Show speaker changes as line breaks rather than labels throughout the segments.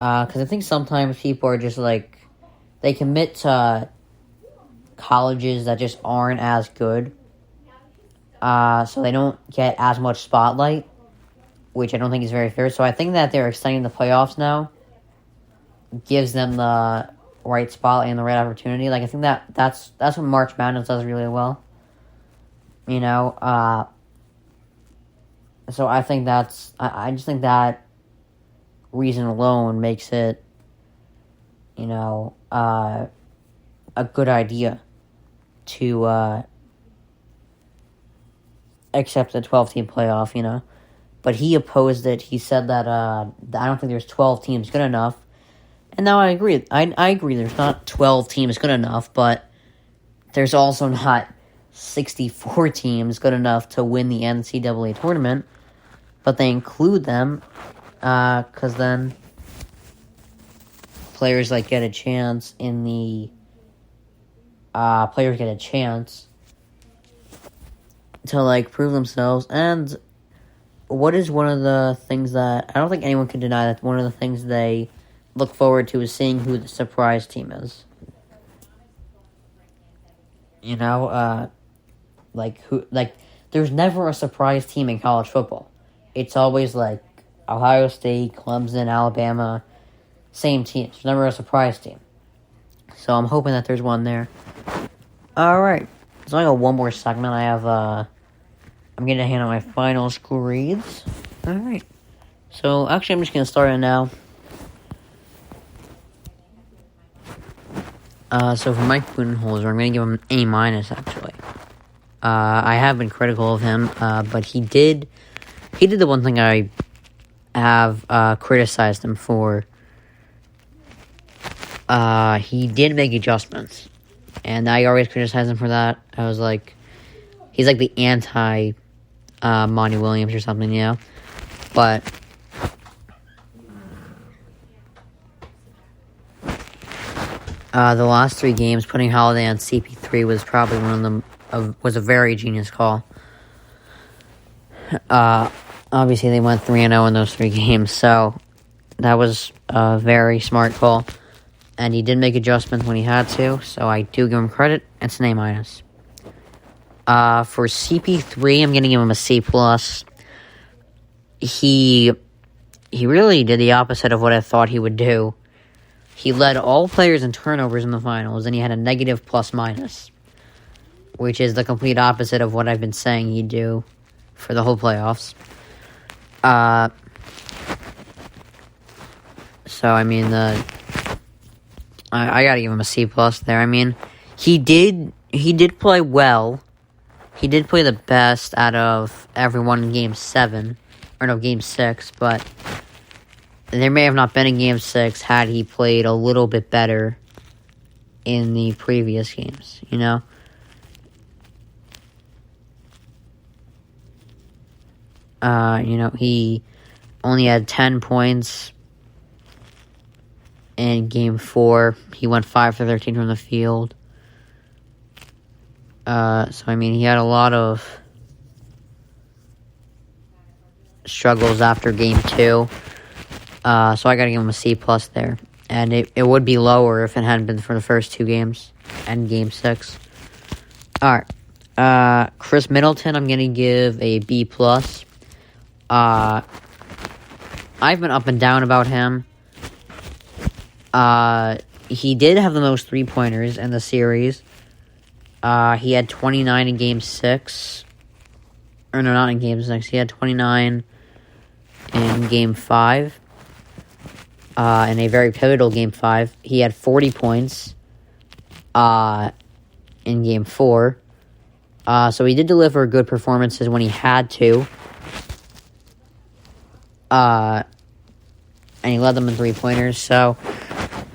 Because I think sometimes people are just like, they commit to colleges that just aren't as good. So they don't get as much spotlight, which I don't think is very fair. So I think that they're extending the playoffs now gives them the right spotlight and the right opportunity. Like, I think that's what March Madness does really well. You know, so I think I just think that reason alone makes it, a good idea to accept the 12-team playoff, But he opposed it. He said that I don't think there's 12 teams good enough. And now I agree. I agree there's not 12 teams good enough, but there's also not 64 teams good enough to win the NCAA tournament. But they include them because then players get a chance in the players get a chance to prove themselves. And what is one of the things that I don't think anyone can deny that one of the things they look forward to is seeing who the surprise team is. There's never a surprise team in college football. It's always Ohio State, Clemson, Alabama, same teams. There's never a surprise team. So I'm hoping that there's one there. Alright. So I got one more segment. I'm going to hand out my final school reads. Alright. So actually I'm just going to start it now. So for Mike Budenholzer, I'm going to give him an A-, actually. I have been critical of him, but he did the one thing I have criticized him for. He did make adjustments, and I always criticize him for that. I was he's the anti Monty Williams or something, but the last 3 games, putting Holiday on CP3 was probably one of them. Was a very genius call. Obviously, they went 3-0 in those 3 games, so that was a very smart call. And he did make adjustments when he had to, so I do give him credit. It's an A-. For CP3, I'm going to give him a C+. He really did the opposite of what I thought he would do. He led all players in turnovers in the finals, and he had a negative plus-minus, which is the complete opposite of what I've been saying he'd do for the whole playoffs. So, I mean, I gotta give him a C+ there. I mean, he did play well. He did play the best out of everyone in Game 7, or no, Game 6, but there may have not been a Game 6 had he played a little bit better in the previous games, He only had 10 points in Game 4. He went 5 for 13 from the field. So, I mean, he had a lot of struggles after Game 2. So I gotta give him a C+ there. And it would be lower if it hadn't been for the first 2 games and Game 6. Alright. Chris Middleton, I'm gonna give a B+. I've been up and down about him. He did have the most 3-pointers in the series. He had 29 in Game 6. Or no, not in Game 6. He had 29 in Game 5. In a very pivotal Game 5. He had 40 points in Game 4. So he did deliver good performances when he had to. And he led them in 3-pointers, so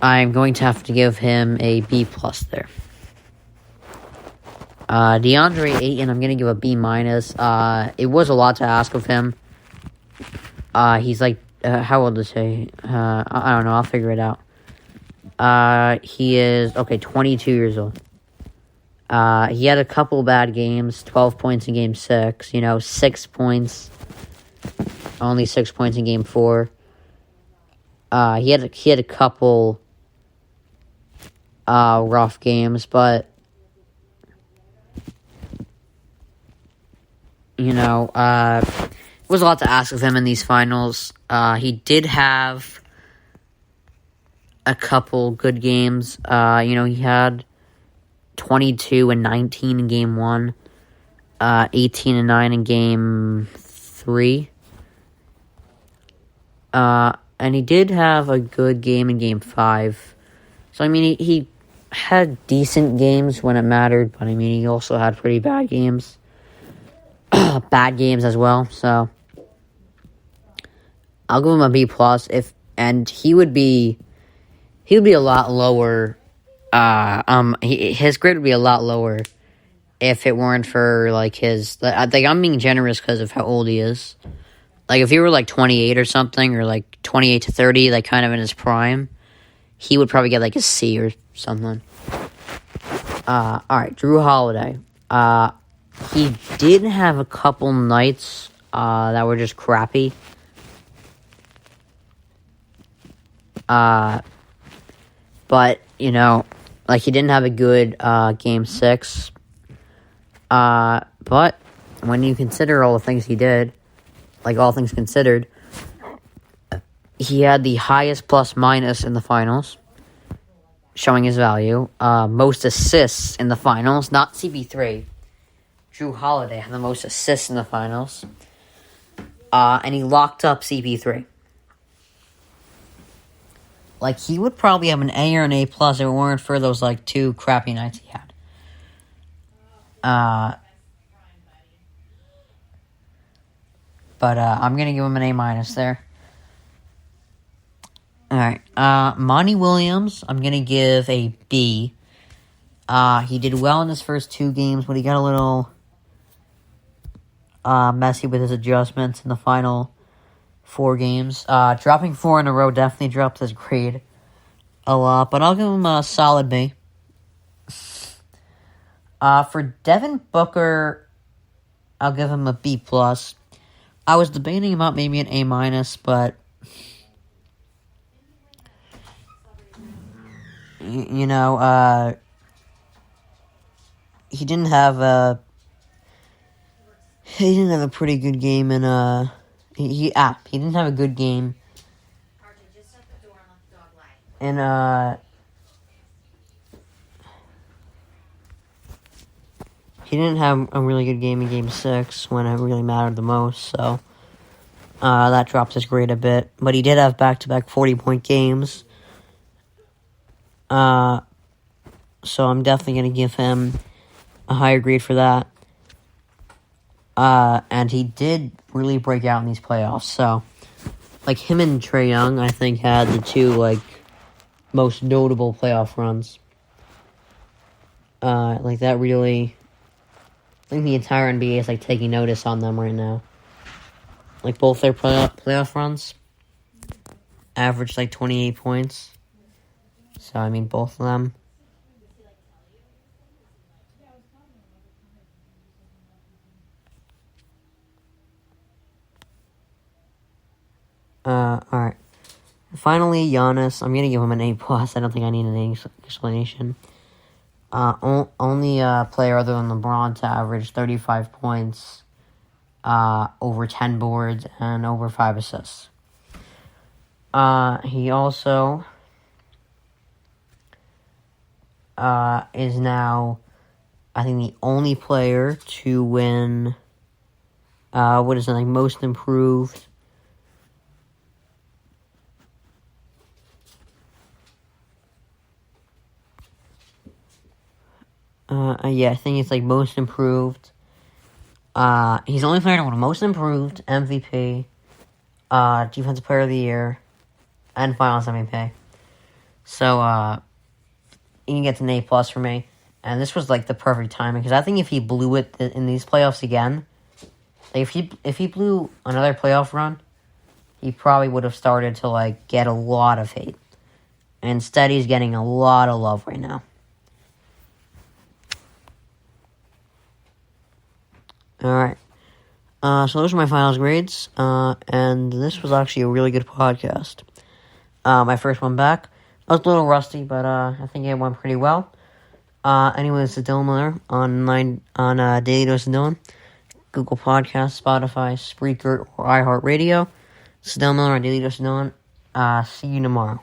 I'm going to have to give him a B+ there. DeAndre Ayton, I'm going to give a B-. It was a lot to ask of him. He's how old is he? I don't know, I'll figure it out. He is, 22 years old. He had a couple bad games, 12 points in Game 6, 6 points, only 6 points in Game 4. He had a couple rough games, but it was a lot to ask of him in these finals. He did have a couple good games. He had 22 and 19 in game 1, 18 and 9 in game 3. And he did have a good game in game 5. So, he had decent games when it mattered, but, he also had pretty bad games. Bad games as well, so I'll give him a B+, and he would be a lot lower, his grade would be a lot lower if it weren't for, I'm being generous because of how old he is. If he were, 28 or something, or, 28 to 30, kind of in his prime, he would probably get, a C or something. Alright, Jrue Holiday. He did have a couple nights, that were just crappy. But, he didn't have a good, game 6. But when you consider all the things he did, all things considered, he had the highest plus-minus in the finals, showing his value. Most assists in the finals, not CP3. Jrue Holiday had the most assists in the finals. And he locked up CP3. He would probably have an A or an A+ if it weren't for those, 2 crappy nights he had. But I'm going to give him an A- there. Alright. Monty Williams, I'm going to give a B. He did well in his first 2 games, but he got a little messy with his adjustments in the final 4 games. Dropping 4 in a row definitely dropped his grade a lot, but I'll give him a solid B. For Devin Booker, I'll give him a B+. I was debating about maybe an A-, but he didn't have a pretty good game in he didn't have a good game in he didn't have a really good game in game 6 when it really mattered the most, so that dropped his grade a bit. But he did have back-to-back 40-point games. So I'm definitely going to give him a higher grade for that. And he did really break out in these playoffs. So, him and Trae Young, I think, had the 2, most notable playoff runs. That really... I think the entire NBA is, taking notice on them right now. Both their playoff runs averaged, 28 points. So, both of them. Alright. Finally, Giannis. I'm going to give him an A+. I don't think I need an explanation. Only player other than LeBron to average 35 points, over 10 boards, and over 5 assists. He also is now, I think, the only player to win, most improved. I think it's, most improved. He's the only player to win most improved, MVP, Defensive Player of the Year, and Finals MVP. So, he gets an A+ for me. And this was, the perfect timing, because I think if he blew it in these playoffs again, if he blew another playoff run, he probably would have started to, get a lot of hate. And instead, he's getting a lot of love right now. Alright. So those are my finals grades. And this was actually a really good podcast. my first one back. I was a little rusty, but I think it went pretty well. Anyways, it's Dylan Miller on Daily Dose of Dylan, Google Podcasts, Spotify, Spreaker, or iHeartRadio. It's Dylan Miller on Daily Dose of Dylan. See you tomorrow.